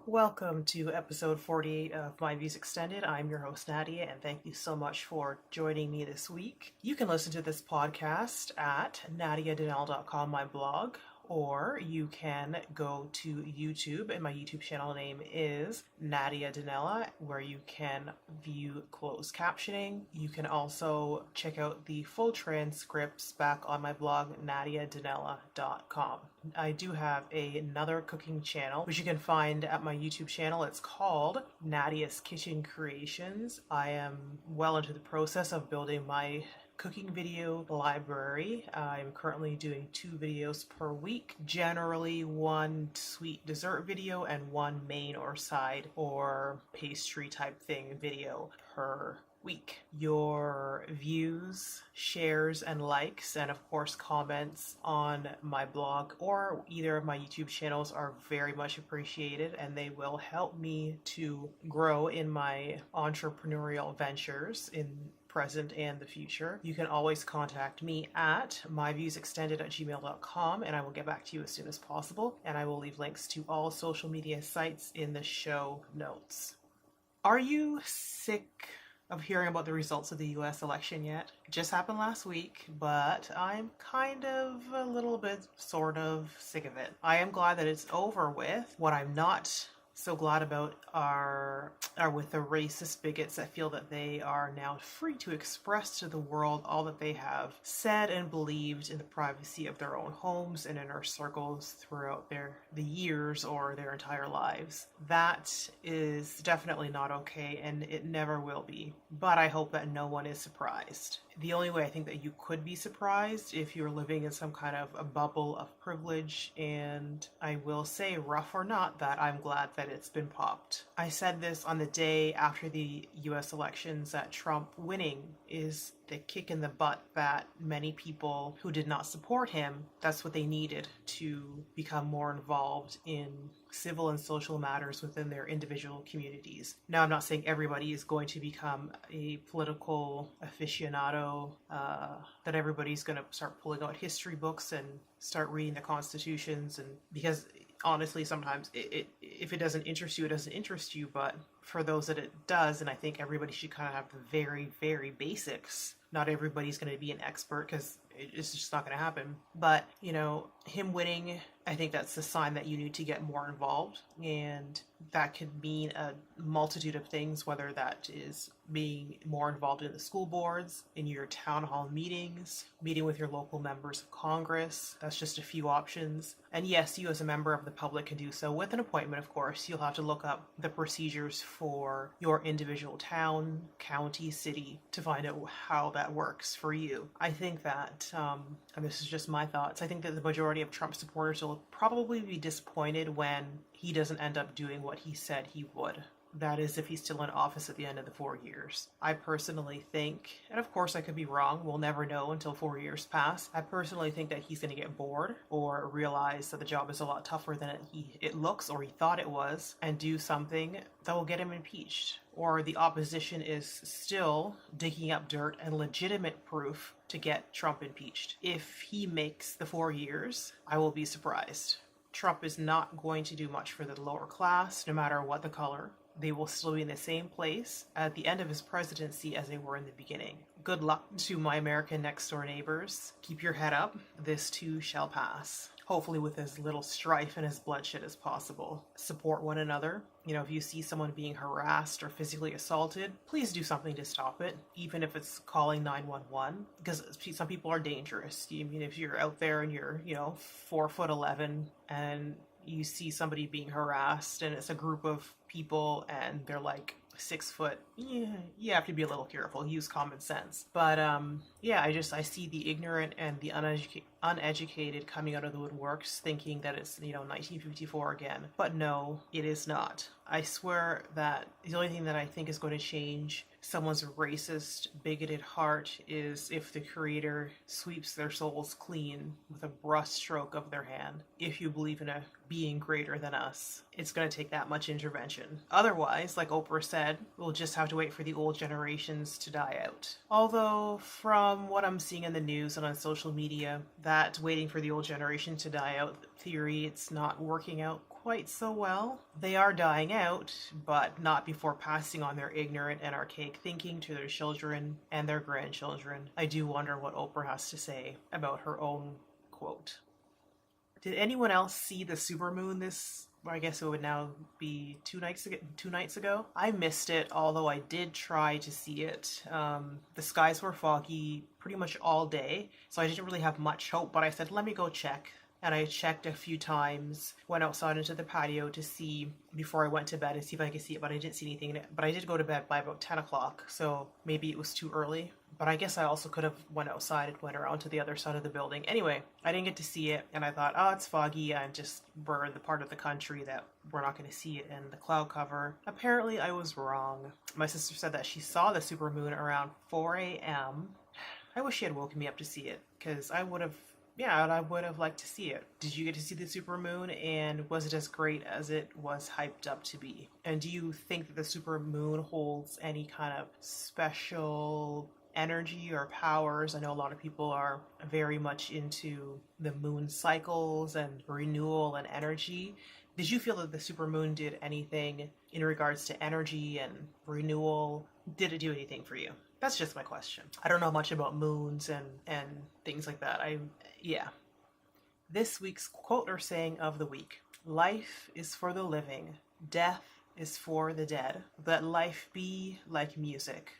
Welcome to episode 48 of My Views Extended. I'm your host, Nadia, and thank you so much for joining me this week. You can listen to this podcast at nadiadanelle.com, my blog, or you can go to YouTube, and my YouTube channel name is Nadia Danella, where you can view closed captioning. You can also check out the full transcripts back on my blog, nadiadanella.com. I do have another cooking channel, which you can find at my YouTube channel. It's called Nadia's Kitchen Creations. I am well into the process of building my cooking video library. I'm currently doing 2 videos per week, generally one sweet dessert video and one main or side or pastry type thing video per week. Your views, shares, and likes, and of course comments on my blog or either of my YouTube channels are very much appreciated, and they will help me to grow in my entrepreneurial ventures in present and the future. You can always contact me at myviewsextended@gmail.com, and I will get back to you as soon as possible, and I will leave links to all social media sites in the show notes. Are you sick of hearing about the results of the US election yet? It just happened last week, but I'm kind of a little bit sort of sick of it. I am glad that it's over with. What I'm not so glad about are with the racist bigots that feel that they are now free to express to the world all that they have said and believed in the privacy of their own homes and inner circles throughout the years or their entire lives. That is definitely not okay, and it never will be. But I hope that no one is surprised. The only way I think that you could be surprised if you're living in some kind of a bubble of privilege, and I will say, rough or not, that I'm glad that it's been popped. I said this on the day after the US elections that Trump winning is the kick in the butt that many people who did not support him, that's what they needed to become more involved in civil and social matters within their individual communities. Now, I'm not saying everybody is going to become a political aficionado, that everybody's going to start pulling out history books and start reading the constitutions, and because honestly, sometimes if it doesn't interest you, it doesn't interest you. But for those that it does, and I think everybody should kind of have the very, very basics. Not everybody's going to be an expert because it's just not going to happen. But, him winning, I think that's a sign that you need to get more involved. And that could mean a multitude of things, whether that is being more involved in the school boards, in your town hall meetings, meeting with your local members of Congress. That's just a few options. And yes, you as a member of the public can do so with an appointment, of course. You'll have to look up the procedures for your individual town, county, city to find out how that works for you. I think that, and this is just my thoughts, I think that the majority of Trump supporters will probably be disappointed when he doesn't end up doing what he said he would. That is, if he's still in office at the end of the 4 years. I personally think, and of course I could be wrong, we'll never know until 4 years pass. I personally think that he's going to get bored or realize that the job is a lot tougher than it looks or he thought it was, and do something that will get him impeached. Or the opposition is still digging up dirt and legitimate proof to get Trump impeached. If he makes the 4 years, I will be surprised. Trump is not going to do much for the lower class, no matter what the color. They will still be in the same place at the end of his presidency as they were in the beginning. Good luck to my American next door neighbors. Keep your head up. This too shall pass. Hopefully with as little strife and as bloodshed as possible. Support one another. If you see someone being harassed or physically assaulted, please do something to stop it, even if it's calling 911, because some people are dangerous. If you're out there and you're, 4'11" and you see somebody being harassed and it's a group of people and they're like 6 foot, you have to be a little careful, use common sense. But I see the ignorant and the uneducated coming out of the woodworks thinking that it's 1954 again. But no, it is not. I swear that the only thing that I think is going to change someone's racist, bigoted heart is if the creator sweeps their souls clean with a brush stroke of their hand. If you believe in a being greater than us, it's going to take that much intervention. Otherwise, like Oprah said, we'll just have to wait for the old generations to die out. Although, from what I'm seeing in the news and on social media, that waiting for the old generation to die out theory, it's not working out quite so well. They are dying out, but not before passing on their ignorant and archaic thinking to their children and their grandchildren. I do wonder what Oprah has to say about her own quote. Did anyone else see the supermoon this, I guess it would now be 2 nights ago? I missed it, although I did try to see it. The skies were foggy pretty much all day, so I didn't really have much hope, but I said, let me go check. And I checked a few times, went outside into the patio to see before I went to bed and see if I could see it, but I didn't see anything. But I did go to bed by about 10 o'clock, so maybe it was too early. But I guess I also could have went outside and went around to the other side of the building. Anyway, I didn't get to see it, and I thought, oh, it's foggy, and just we're in the part of the country that we're not going to see it in the cloud cover. Apparently, I was wrong. My sister said that she saw the supermoon around 4 a.m. I wish she had woken me up to see it, because I would have liked to see it. Did you get to see the supermoon, and was it as great as it was hyped up to be? And do you think that the supermoon holds any kind of special energy or powers? I know a lot of people are very much into the moon cycles and renewal and energy. Did you feel that the supermoon did anything in regards to energy and renewal? Did it do anything for you? That's just my question. I don't know much about moons and things like that. This week's quote or saying of the week. Life is for the living. Death is for the dead. Let life be like music,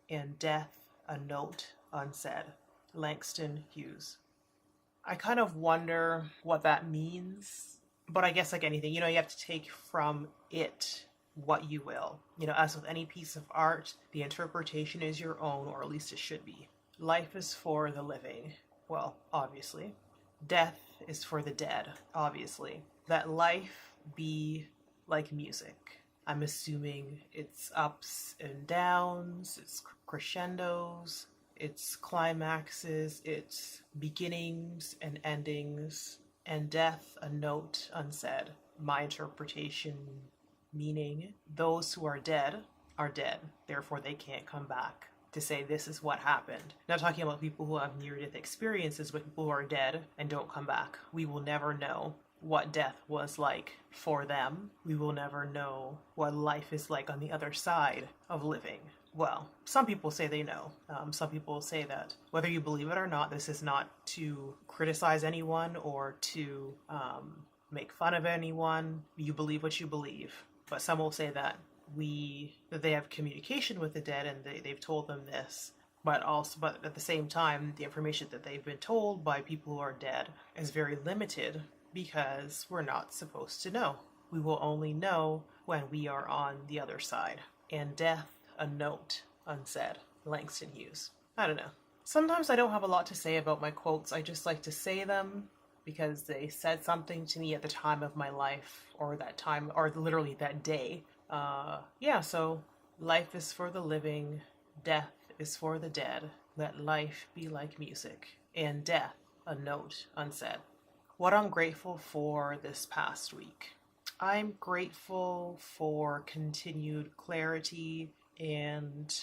and death a note unsaid. Langston Hughes. I kind of wonder what that means, but I guess like anything, you have to take from it what you will. As with any piece of art, the interpretation is your own, or at least it should be. Life is for the living. Well, obviously. Death is for the dead, obviously. Let life be like music. I'm assuming it's ups and downs, it's crescendos, it's climaxes, it's beginnings and endings, and death a note unsaid. My interpretation meaning those who are dead, therefore they can't come back to say this is what happened. Not talking about people who have near-death experiences, but people who are dead and don't come back. We will never know what death was like for them. We will never know what life is like on the other side of living. Well, some people say they know. Some people say that whether you believe it or not, this is not to criticize anyone or to make fun of anyone. You believe what you believe. But some will say that they have communication with the dead and they've told them this. But at the same time, the information that they've been told by people who are dead is very limited because we're not supposed to know. We will only know when we are on the other side. And death, a note unsaid. Langston Hughes. I don't know. Sometimes I don't have a lot to say about my quotes. I just like to say them because they said something to me at the time of my life, or that time, or literally that day. So life is for the living, death is for the dead. Let life be like music, and death a note unsaid. What I'm grateful for this past week. I'm grateful for continued clarity and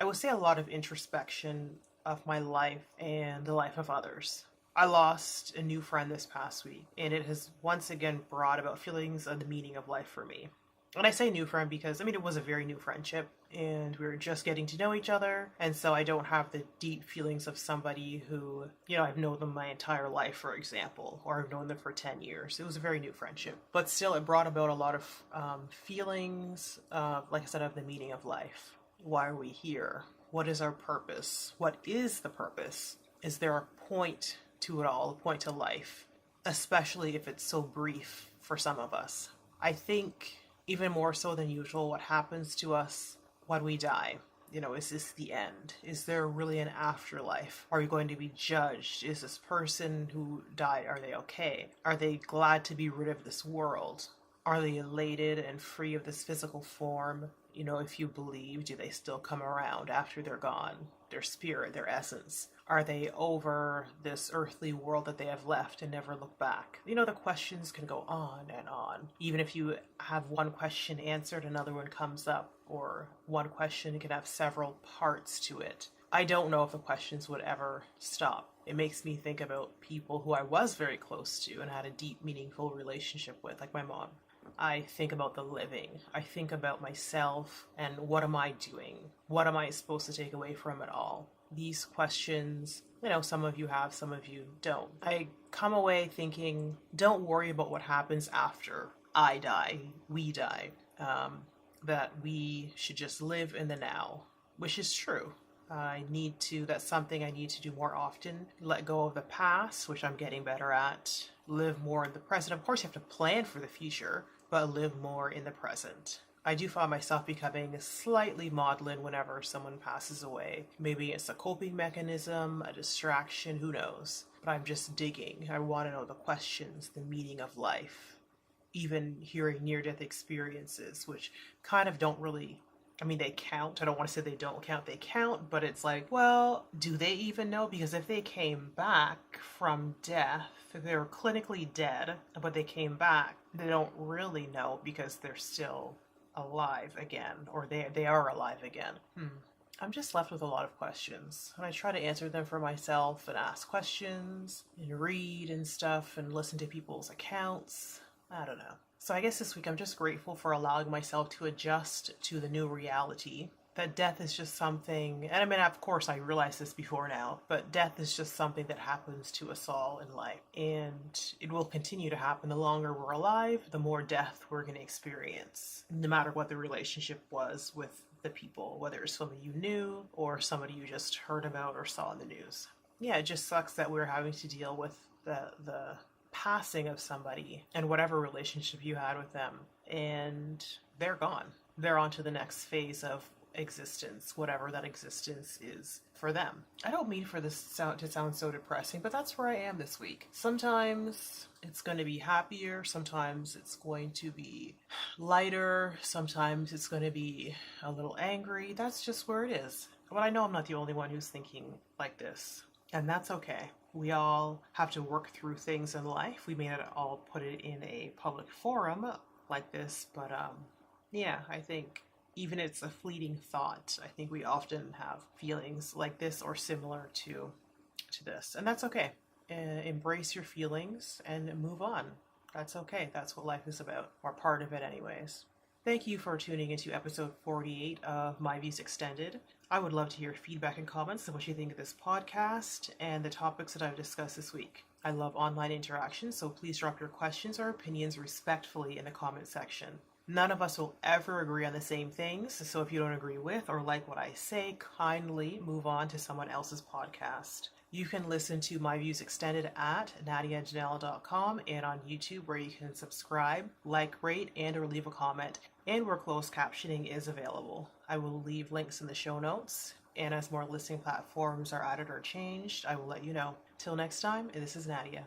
I would say a lot of introspection of my life and the life of others. I lost a new friend this past week, and it has once again brought about feelings of the meaning of life for me. And I say new friend because, it was a very new friendship, and we were just getting to know each other, and so I don't have the deep feelings of somebody who, I've known them my entire life, for example, or I've known them for 10 years. It was a very new friendship. But still, it brought about a lot of feelings, like I said, of the meaning of life. Why are we here? What is our purpose? What is the purpose? Is there a point to it all, a point to life, especially if it's so brief for some of us? I think even more so than usual, what happens to us when we die? Is this the end? Is there really an afterlife? Are we going to be judged? Is this person who died, are they okay? Are they glad to be rid of this world? Are they elated and free of this physical form? If you believe, do they still come around after they're gone? Their spirit, their essence. Are they over this earthly world that they have left and never look back? The questions can go on and on. Even if you have one question answered, another one comes up, or one question can have several parts to it. I don't know if the questions would ever stop. It makes me think about people who I was very close to and had a deep, meaningful relationship with, like my mom. I think about the living. I think about myself and what am I doing? What am I supposed to take away from it all? These questions, some of you have, some of you don't. I come away thinking, don't worry about what happens after I die, we die. That we should just live in the now, which is true. That's something I need to do more often. Let go of the past, which I'm getting better at. Live more in the present. Of course, you have to plan for the future, but live more in the present. I do find myself becoming slightly maudlin whenever someone passes away. Maybe it's a coping mechanism, a distraction, who knows. But I'm just digging. I want to know the questions, the meaning of life. Even hearing near-death experiences, which kind of don't really, they count. I don't want to say they don't count. They count, but it's like, well, do they even know? Because if they came back from death, if they were clinically dead, but they came back, they don't really know because they're still alive again, or they are alive again. I'm just left with a lot of questions, and I try to answer them for myself and ask questions and read and stuff and listen to people's accounts. I don't know. So I guess this week I'm just grateful for allowing myself to adjust to the new reality. That death is just something, and of course I realized this before now, but death is just something that happens to us all in life. And it will continue to happen. The longer we're alive, the more death we're going to experience, no matter what the relationship was with the people, whether it's somebody you knew or somebody you just heard about or saw in the news. Yeah, it just sucks that we're having to deal with the passing of somebody and whatever relationship you had with them, and they're gone. They're on to the next phase of existence, whatever that existence is for them. I don't mean for this to sound so depressing, but that's where I am this week. Sometimes it's going to be happier, sometimes it's going to be lighter, sometimes it's going to be a little angry. That's just where it is. But I know I'm not the only one who's thinking like this, and that's okay. We all have to work through things in life. We may not all put it in a public forum like this, but yeah, I think even it's a fleeting thought. I think we often have feelings like this or similar to this, and that's okay. Embrace your feelings and move on. That's okay. That's what life is about, or part of it anyways. Thank you for tuning into episode 48 of My Views Extended. I would love to hear feedback and comments on what you think of this podcast and the topics that I've discussed this week. I love online interaction, so please drop your questions or opinions respectfully in the comment section. None of us will ever agree on the same things, so if you don't agree with or like what I say, kindly move on to someone else's podcast. You can listen to My Views Extended at nadiajanela.com and on YouTube, where you can subscribe, like, rate, and or leave a comment, and where closed captioning is available. I will leave links in the show notes, and as more listening platforms are added or changed, I will let you know. Till next time, this is Nadia.